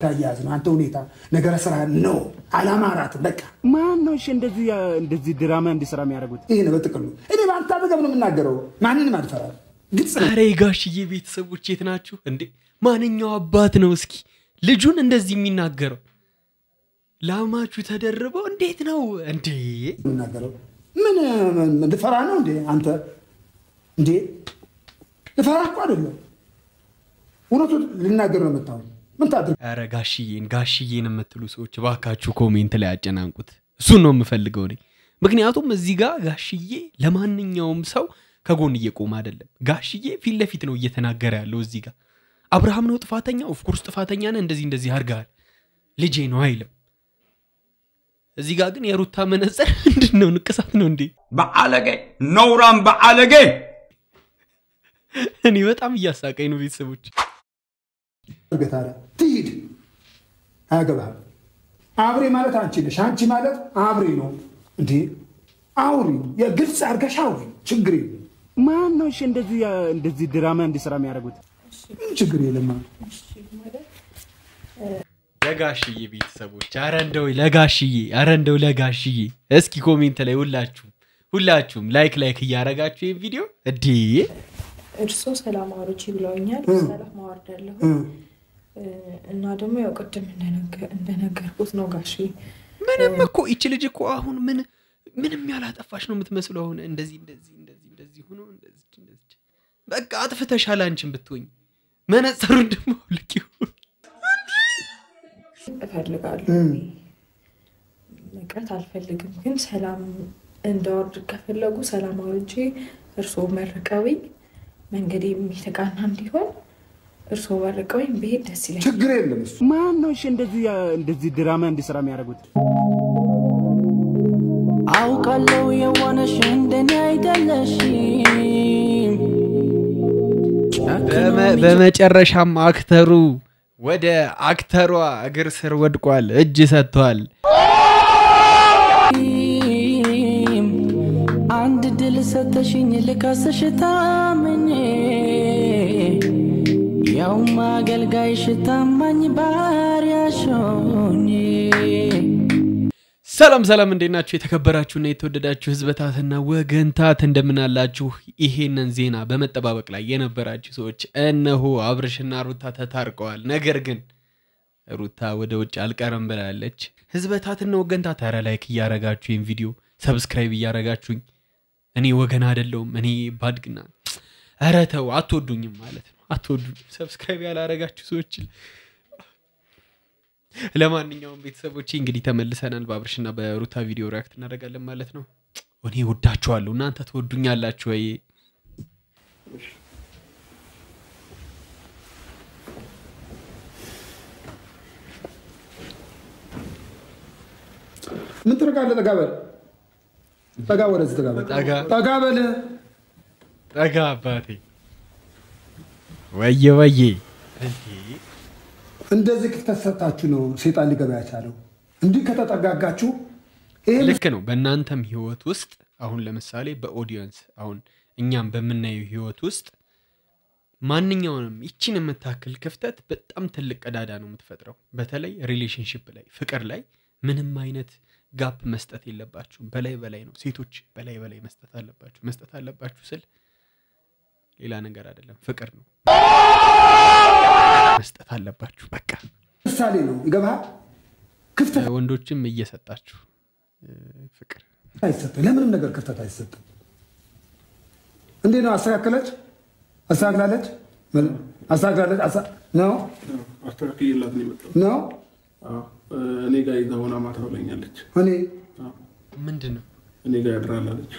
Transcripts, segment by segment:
ታያዝ ነው አንተ ሁኔታ ነገር ስራ ነው አላማራት በቃ ማን ነው እሺ እንደዚህ ድራማ እንዲሰራ የሚያደርጉት ይሄ ነው በጥቅሉ እኔ ባንተ አበገብ ነው የምናገረው ማንንም አልፈራም ግልጽ ነው አሬ ጋሽዬ ቤተሰቦች የት ናችሁ እንዴ ማንኛው አባት ነው እስኪ ልጁን እንደዚህ የሚናገረው ላማቹ ተደርበው እንዴት ነው እንዴ የምናገረው ምን እንደፈራ ነው እንዴ አንተ እንዴ ለፈራ እኮ አይደለም ወራቱ ልናገር ነው መጣው ምን ታድርግ አረ ጋሽዬን የምትሉ ሰዎች ባካችሁ ኮሜንት ላይ አጨናንቁት እሱን ነው የምፈልገው እኔ ምክንያቱም እዚህ ጋር ጋሽዬ ለማንኛውም ሰው ከጎን እየቆመ አይደለም ጋሽዬ ፊት ለፊት ነው እየተናገረ ያለው እዚህ ጋር አብርሃም ነው ጥፋተኛ ኦፍ ኮርስ ጥፋተኛ ነው እንደዚህ አርጋል ልጄ ነው አይልም እዚህ ጋር ግን የሩታ መነጽር ምንድነው ንቅሳት ነው እንዴ በአለገ ኖራም በአለገ እኔ በጣም እያሳቀኝ ነው ቤተሰቦች ገታራ ትሂድ አገባህ አብሬ ማለት አንቺ ነሽ አንቺ ማለት አብሬ ነው እንዴ አውሪ የግልጽ አርገሻው ችግር ማን ነው እሺ እንደዚህ ድራማ እንዲሰራ የሚያደርጉት ችግር የለም ለጋሽዬ ቤተሰቦች አረ እንደው ለጋሽዬ እስኪ ኮሜንት ላይ ሁላችሁም ላይክ እያረጋችሁ ይሄን ቪዲዮ እዲ እርሶ ሰላም አውርጪ ብለውኛል ሰላም አወርዳለሁ እና ደግሞ ያው ቅድም እንደነገርኩት ነው ጋሺ ምንም እኮ እቺ ልጅ እኮ አሁን ምንም ያላጠፋሽ ነው የምትመስለው አሁን እንደዚህ ሆኖ እንደዚህ በቃ አጥፍተሻል አንቺን ብትወኝ መነጽሩን ደግሞ ልቂው እፈልጋለሁ መቅረት አልፈልግም ግን ሰላም እንደወርድ ከፈለጉ ሰላም አውርጪ እርሶ መርቀውኝ መንገዴ የሚተቃና እንዲሆን እርሶ ወርቀውኝ በሄድ ደስ ይላል ችግር የለም ማን ነው እሺ እንደዚህ ድራማ እንዲሰራ የሚያደርጉት አውቃለሁ የዋነሽ እንደኔ አይደለሽ በመጨረሻም አክተሩ ወደ አክተሯ እግር ስር ወድቋል እጅ ሰጥቷል አንድ ድል ሰተሽኝ ልካስሽ ታመኝ ያው ማገልጋይሽ ታማኝ ባሪያሽ ሆኜ ሰላም እንዴት ናችሁ የተከበራችሁና የተወደዳችሁ ህዝበታትና ወገንታት እንደምናላችሁ ይሄንን ዜና በመጠባበቅ ላይ የነበራችሁ ሰዎች እነሆ አብርሽና ሩታ ተታርቀዋል ነገር ግን ሩታ ወደ ውጭ አልቀረም ብላለች ህዝበታትና ወገንታት አረ ላይክ እያረጋችሁ ይሄን ቪዲዮ ሰብስክራይብ እያረጋችሁኝ እኔ ወገን አይደለም እኔ ባድግና አረ ተው አትወዱኝም ማለት ነው አትወዱኝ ሰብስክራይብ ያላረጋችሁ ሰዎች ለማንኛውም ቤተሰቦቼ እንግዲህ ተመልሰናል በአብርሽና በሩታ ቪዲዮ ሪአክት እናደርጋለን ማለት ነው እኔ ወዳችኋለሁ እናንተ ተወዱኛላችሁ ወይ ምን ትረጋለ ጠጋ ወደዚህ ተጋበል ጠጋ አባቴ ወየ እንደዚህ ከተሰጣችሁ ነው ሰይጣን ሊገባ ያቻለው እንዲህ ከተጠጋጋችሁ ልክ ነው በእናንተም ህይወት ውስጥ አሁን ለምሳሌ በኦዲየንስ አሁን እኛም በመናየው ህይወት ውስጥ ማንኛውንም ይቺን የምታክል ክፍተት በጣም ትልቅ ቀዳዳ ነው የምትፈጥረው በተለይ ሪሌሽንሺፕ ላይ ፍቅር ላይ ምንም አይነት ጋፕ መስጠት የለባችሁ በላይ ነው ሴቶች በላይ መስጠት አለባችሁ ስል ሌላ ነገር አይደለም ፍቅር ነው መስጠት አለባችሁ በቃ ምሳሌ ነው ይገባ ክፍተት ወንዶችም እየሰጣችሁ ፍቅር አይሰጥም ለምንም ነገር ክፍተት አይሰጥም እንዴ ነው አስተካክላለች ነው አስተካክላለች ነው እኔ ጋር ይዛውና ማታ ብለኛለች እኔ ምንድነው እኔ ጋር ያድራላለች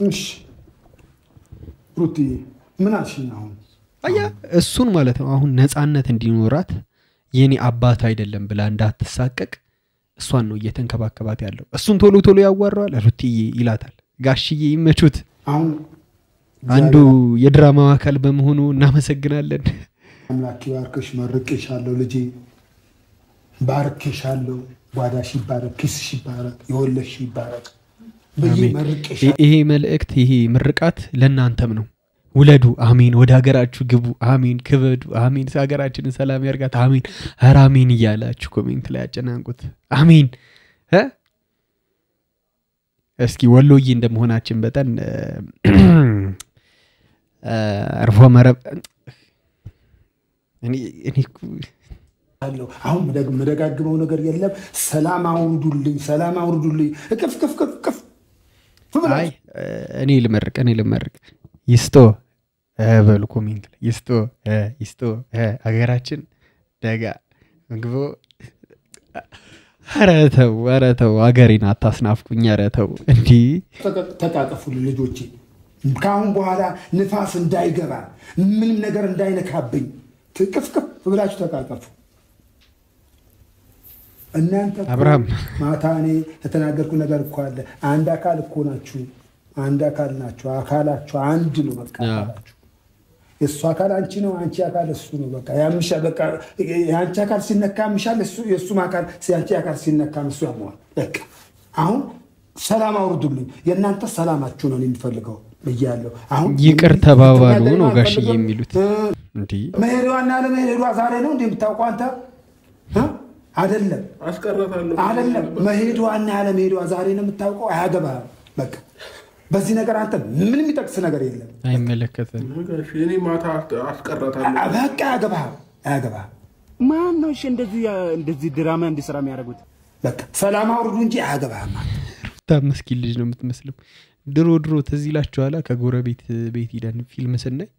እሺ ሩቲ ምን አልሽኝ አሁን አያ እሱን ማለት ነው አሁን ነፃነት እንዲኖራት የኔ አባት አይደለም ብላ እንዳትሳቀቅ እሷን ነው እየተንከባከባት ያለው እሱን ቶሎ ያዋራዋል ሩቲ ይላታል ጋሽዬ ይመቹት አሁን አንዱ የድራማው አካል በመሆኑ እናመሰግናለን አምላክ ይባርክሽ መርቄሻለሁ ልጄ ባርኬሻለሁ ጓዳሽ ይባረክ ኪስሽ ይባረክ ይወለሽ ይባረክ በየመርቄሻለሁ ይሄ መልእክት ይሄ ምርቃት ለናንተም ነው ውለዱ አሜን ወደ ሀገራችሁ ግቡ አሜን ክበዱ አሜን ሀገራችንን ሰላም ያርጋት አሜን ኧረ አሜን እያላችሁ ኮሜንት ላይ አጨናንቁት አሜን እስኪ ወሎዬ እንደመሆናችን በጣም አርፎ መረብ እኔ አሁን መደጋግመው ነገር የለም ሰላም አውርዱልኝ ከፍ አይ እኔ ልመርቅ ይስቶ በሉ ኮሜንት ላይ ይስቶ ሀገራችን ደጋ ምግቦ ኧረ ተው ሀገሬን አታስናፍቁኝ ኧረ ተው እንዴ ተቃቀፉልኝ ልጆቼ ካሁን በኋላ ንፋስ እንዳይገባ ምንም ነገር እንዳይነካብኝ ከፍ ብላችሁ ተቃቀፉ እናንተ አብርሃም ማታኔ ተተናገርኩ ነገር እኮ አለ አንድ አካል እኮ ናችሁ አንድ አካል ናችሁ አካላችሁ አንድ ነው በቃ አካላችሁ እሱ አካል አንቺ ነው አንቺ አካል እሱ ነው በቃ ያምሻ በቃ ያንቺ አካል ሲነካ ምሻል እሱ የሱ አካል ሲያንቺ አካል ሲነካ እሱ ያመዋል በቃ አሁን ሰላም አውርዱልኝ የእናንተ ሰላማችሁ ነው የሚፈልገው በያለው አሁን ይቅር ተባባሉ ነው ጋሽዬ የሚሉት እንዴ መሄዷና ለመሄዷ ዛሬ ነው እንደምታውቀው አንተ አይደለም አስቀረታለሁ አይደለም መሄዷና ለመሄዷ ዛሬ ነው የምታውቀው አያገባም በቃ በዚህ ነገር አንተ ምንም ይጠቅስ ነገር የለም አይመለከተም እኔ ማታ አስቀረታለሁ በቃ አያገባም ማን ነው እሺ እንደዚህ ድራማ እንዲሰራ የሚያደርጉት በቃ ሰላም አውርዱ እንጂ አያገባም ታመስኪ ልጅ ነው የምትመስለው ድሮ ተዚላችኋላ ከጎረቤት ቤት ሄደን ፊልም ስናይ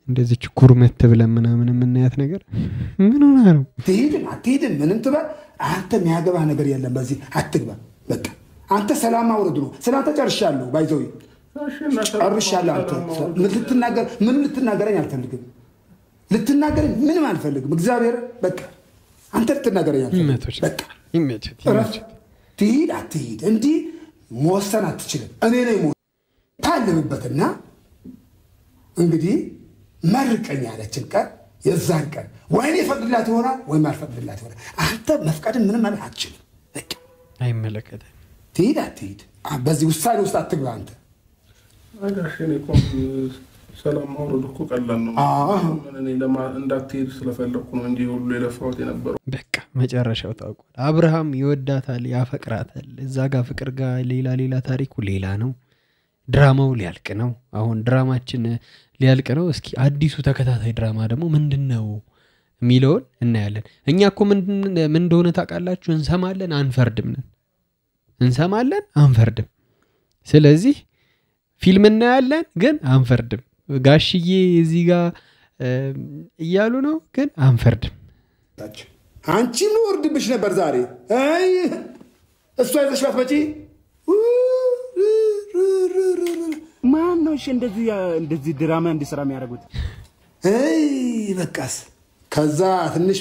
እንደዚህ ኩርመት ብለን ምናምን የምናያት ነገር ምን ሆነ ነው አትሄድም ምንም ትበል አንተ የሚያገባ ነገር የለም በዚህ አትግባ በቃ አንተ ሰላም አውርዱ ነው ስላንተ ጨርሻለሁ ባይዘው ጨርሻለሁ አንተ ምንም ልትናገረኝ አልፈልግም ልትናገረኝ ምንም አልፈልግም እግዚአብሔር በቃ አንተ ልትናገረኝ አልፈልግም በቃ ይመችት አትሄድ እንዲህ መወሰን አትችልም እኔ ነኝ ታልምበትና እንግዲህ መርቀኝ ያለችን ቀን የዛን ቀን ወይኔ ፈቅድላት ይሆናል ወይም አልፈቅድላት ይሆናል አንተ መፍቀድም ምንም ማለት አትችልም በቃ አይመለከተም ትሄድ በዚህ ውሳኔ ውስጥ አትግባ አንተ አጋሽኔ እኮ ሰላም ማውረድ እኮ ቀላል ነው እኔ እንዳትሄድ ስለፈለኩ ነው እንጂ ሁሉ የለፋሁት የነበረው በቃ መጨረሻው ታውቋል አብርሃም ይወዳታል ያፈቅራታል እዛ ጋር ፍቅር ጋር ሌላ ታሪኩ ሌላ ነው ድራማው ሊያልቅ ነው አሁን ድራማችን ሊያልቅ ነው እስኪ አዲሱ ተከታታይ ድራማ ደግሞ ምንድነው ሚሊዮን እናያለን እኛ እኮ ምን እንደሆነ ታውቃላችሁ እንሰማለን አንፈርድም ስለዚህ ፊልም እናያለን ግን አንፈርድም ጋሽዬ እዚህ ጋር እያሉ ነው ግን አንፈርድም አንቺ ነው ወርድብሽ ነበር ዛሬ አይ እሷ አይተሽባት መጪ ማን ነው እሺ እንደዚህ ድራማ እንዲሰራ የሚያደርጉት አይ በቃስ ከዛ ትንሽ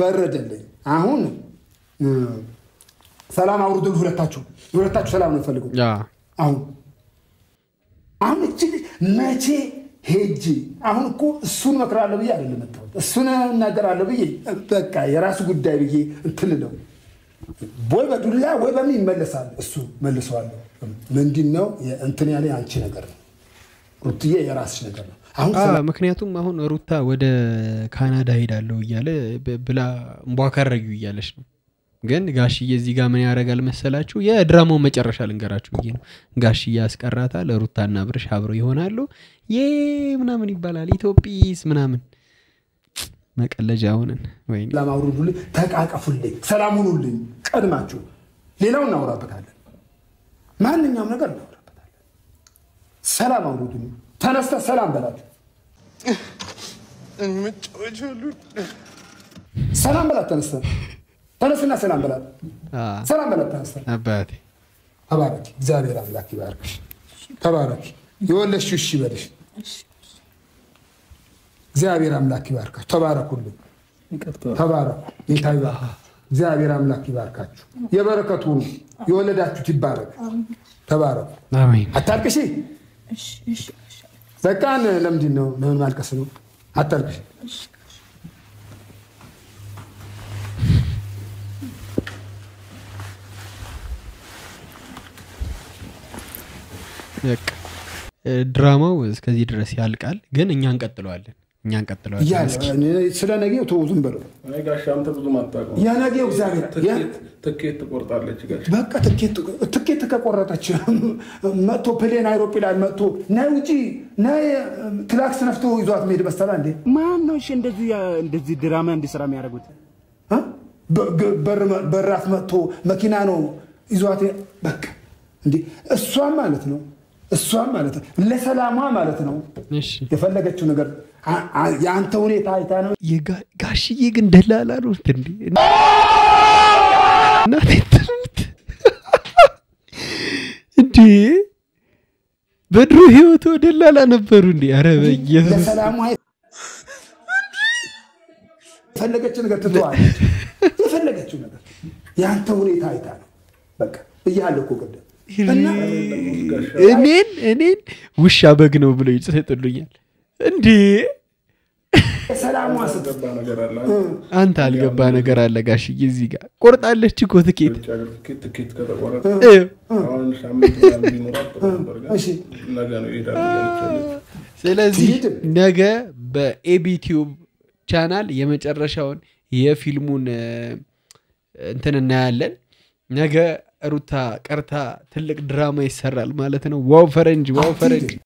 በረደልኝ አሁን ሰላም አውርዱል ሁለታችሁ ሰላም ነው ፈልጉ አሁን እቺ መቼ ሄጂ አሁን እኮ እሱን መክራለሁ ብዬ አይደለም መጣው እሱን እናገራለሁ ብዬ በቃ የራሱ ጉዳይ ብዬ እንትን ነው ወይ በዱላ ወይ በምን ይመለሳል እሱ መልሰዋል ምንድነው እንትን ያለ አንቺ ነገር ነው ሩትዬ የራስሽ ነገር ነው አሁን ምክንያቱም አሁን ሩታ ወደ ካናዳ ሄዳለሁ እያለ ብላ እንቧከረዩ እያለች ነው ግን ጋሽዬ እዚህ ጋር ምን ያደርጋል መሰላችሁ የድራማው መጨረሻ ልንገራችሁ ብዬ ነው ጋሽዬ ያስቀራታል ሩታና ብርሽ አብረው ይሆናሉ ምናምን ይባላል ኢትዮጵያስ ምናምን መቀለጃውን ወይ ለማውሩዱልኝ ተቃቀፉልኝ ሰላም ሁኑልኝ ቀድማችሁ ሌላው እናወራበታለን ማንኛውም ነገር እናወራበታለን ሰላም አውሩዱልኝ ተነስተ ሰላም በላት ሰላም በላት ተነስና ሰላም በላት ተነስተ አባቴ ተባረክ እግዚአብሔር አምላክ ይባርክሽ ተባረክ ይወለሽው እሺ በልሽ እግዚአብሔር አምላክ ይባርካችሁ ተባረኩልኝ ተባረኩ ይታይባ እግዚአብሔር አምላክ ይባርካችሁ የበረከቱ የወለዳችሁት ይባረክ ተባረኩ አሜን አታልቅሺ እሺ ዘቃን ለምንድን ነው ለምን ማልቀስ ነው አታልቅሺ ድራማው እስከዚህ ድረስ ያልቃል ግን እኛ እንቀጥለዋለን ስለ ነገው ተውዙም በለው አይ ጋሽ አንተ ብዙ ማጣቀው ያ ነገው እግዚአብሔር ትኬት ትቆርጣለች ጋሽ በቃ ትኬት ከቆረጠች መጥቶ ፕሌን አይሮፕላን መጥቶ ናይ ውጪ ናይ ትላክስ ነፍቶ ይዟት መሄድ በስተላ እንዴ ማን ነው እሺ እንደዚህ ድራማ እንዲሰራ የሚያደርጉት በራፍ መጥቶ መኪና ነው ይዟት በቃ እንዴ እሷም ማለት ነው ለሰላሟ ማለት ነው እሺ የፈለገችው ነገር ያንተ ሁኔታ አይታ ነው ጋሽዬ ግን ደላላ ነው እንዴ እንዴ በድሮ ህይወቱ ደላላ ነበሩ እንዴ አረ በኢየሱስ ለሰላሟ የፈለገችው ነገር ትተዋለች የፈለገችው ነገር ያንተ ሁኔታ አይታ ነው በቃ እያለኩ ገደ እኔን ውሻ በግ ነው ብለው ይጽፈጥሉኛል እንዴ ሰላም ዋስጠባ ነገር አለ አንተ አልገባ ነገር አለ ጋሽዬ እዚህ ጋር ቆርጣለች እኮ ትኬት ከተቆረጠ አሁን ሳምንት ቢኖራት እሺ ነገ ነው ይሄዳል ስለዚህ ነገ በኤቢቲዩብ ቻናል የመጨረሻውን የፊልሙን እንትን እናያለን ነገ ሩታ ቀርታ ትልቅ ድራማ ይሰራል ማለት ነው ዋው ፈረንጅ